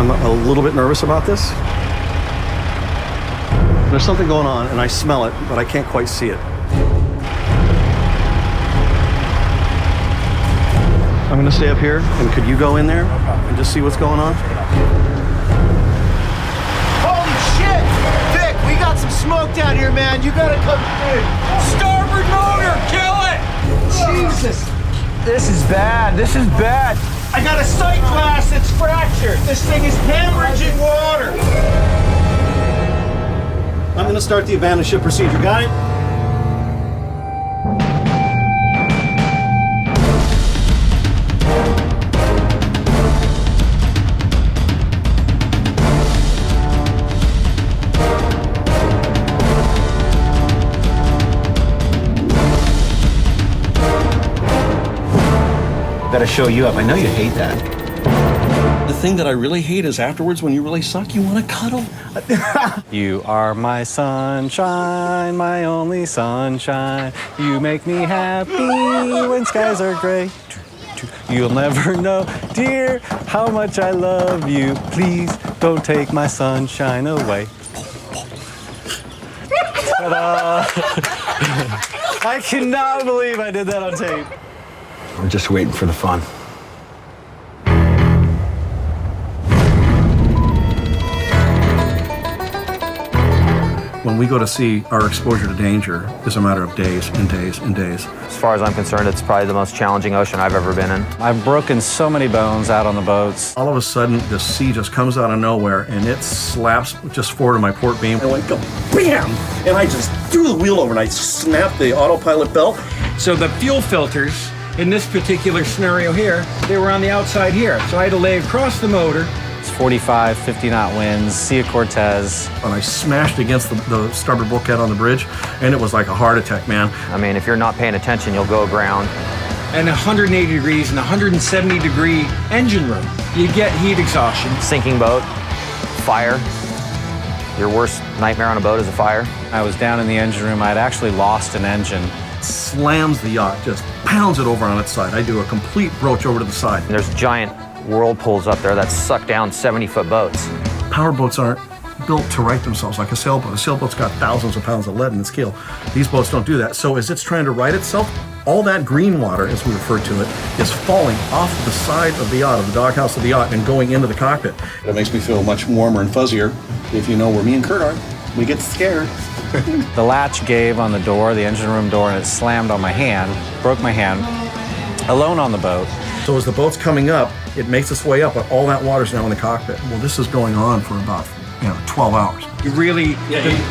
I'm a little bit nervous about this. There's something going on, and I smell it, but I can't quite see it. I'm gonna stay up here, and could you go in there and just see what's going on? Holy shit! Vic, we got some smoke down here, man. You gotta come in. Starboard motor, kill it! Jesus! This is bad. This is bad. I got a sight glass that's fractured. This thing is hemorrhaging water. I'm gonna start the abandoned ship procedure, got it? Gotta show you up. I know you hate that. The thing that I really hate is afterwards when you really suck, you wanna cuddle. You are my sunshine, my only sunshine. You make me happy when skies are gray. You'll never know, dear, how much I love you. Please don't take my sunshine away. Ta-da! I cannot believe I did that on tape. We're just waiting for the fun. When we go to sea, our exposure to danger is a matter of days and days and days. As far as I'm concerned, it's probably the most challenging ocean I've ever been in. I've broken so many bones out on the boats. All of a sudden, the sea just comes out of nowhere and it slaps just forward of my port beam. I went, go, bam! And I just threw the wheel over and I snapped the autopilot belt. So the fuel filters, in this particular scenario here, they were on the outside here. So I had to lay across the motor. It's 45, 50 knot winds, Sea of Cortez. And I smashed against the starboard bulkhead on the bridge, and it was like a heart attack, man. I mean, if you're not paying attention, you'll go aground. And 180 degrees and 170 degree engine room. You get heat exhaustion. Sinking boat, fire. Your worst nightmare on a boat is a fire. I was down in the engine room. I'd actually lost an engine. Slams the yacht, just pounds it over on its side. I do a complete broach over to the side. And there's giant whirlpools up there that suck down 70-foot boats. Power boats aren't built to right themselves like a sailboat. A sailboat's got thousands of pounds of lead in its keel. These boats don't do that. So as it's trying to right itself, all that green water, as we refer to it, is falling off the side of the yacht, of the doghouse of the yacht, and going into the cockpit. It makes me feel much warmer and fuzzier. If you know where me and Kurt are, we get scared. The latch gave on the door, the engine room door, and it slammed on my hand, broke my hand, alone on the boat. So as the boat's coming up, it makes its way up, but all that water's now in the cockpit. Well, this is going on for about 12 hours. You really,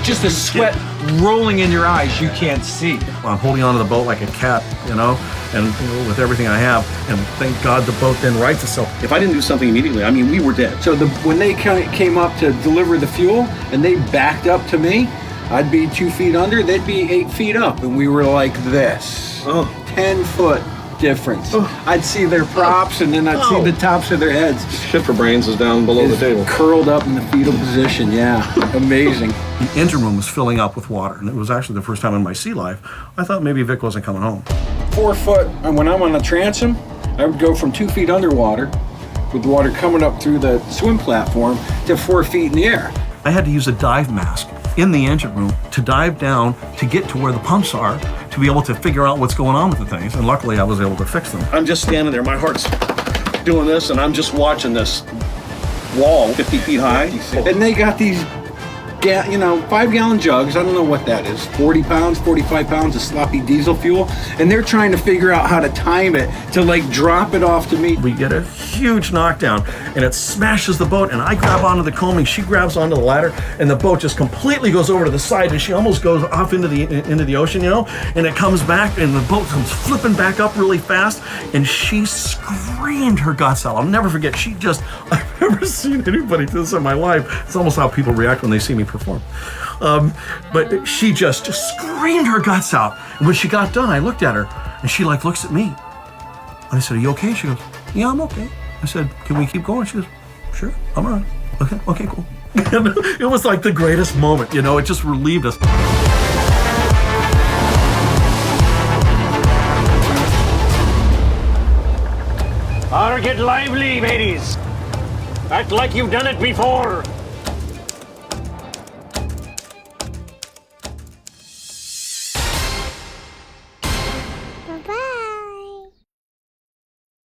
just the sweat rolling in your eyes, you can't see. I'm holding onto the boat like a cat, and with everything I have, and thank God the boat then rights itself. If I didn't do something immediately, I mean, we were dead. So when they came up to deliver the fuel and they backed up to me, I'd be 2 feet under, they'd be 8 feet up, and we were like this. 10-foot difference. I'd see their props, and then I'd see the tops of their heads. Shit for brains is down below the table. Curled up in the fetal position, yeah. Amazing. The engine room was filling up with water, and it was actually the first time in my sea life I thought maybe Vic wasn't coming home. 4 foot, and when I'm on a transom, I would go from 2 feet underwater, with the water coming up through the swim platform, to 4 feet in the air. I had to use a dive mask in the engine room to dive down to get to where the pumps are to be able to figure out what's going on with the things, and luckily I was able to fix them. I'm just standing there, my heart's doing this, and I'm just watching this wall 50 feet high. And they got these 5-gallon jugs, I don't know what that is, 40 pounds, 45 pounds of sloppy diesel fuel, and they're trying to figure out how to time it to drop it off to me. We get a huge knockdown, and it smashes the boat, and I grab onto the coaming, she grabs onto the ladder, and the boat just completely goes over to the side, and she almost goes off into the ocean, and it comes back, and the boat comes flipping back up really fast, and she screamed her guts out. I'll never forget, I've never seen anybody do this in my life. It's almost how people react when they see me perform. But she just screamed her guts out. And when she got done, I looked at her, and she looks at me. And I said, "Are you okay?" She goes, "Yeah, I'm okay." I said, "Can we keep going?" She goes, "Sure, I'm all right." Okay, cool. It was like the greatest moment, it just relieved us. All right, get lively, ladies. Act like you've done it before. Bye-bye.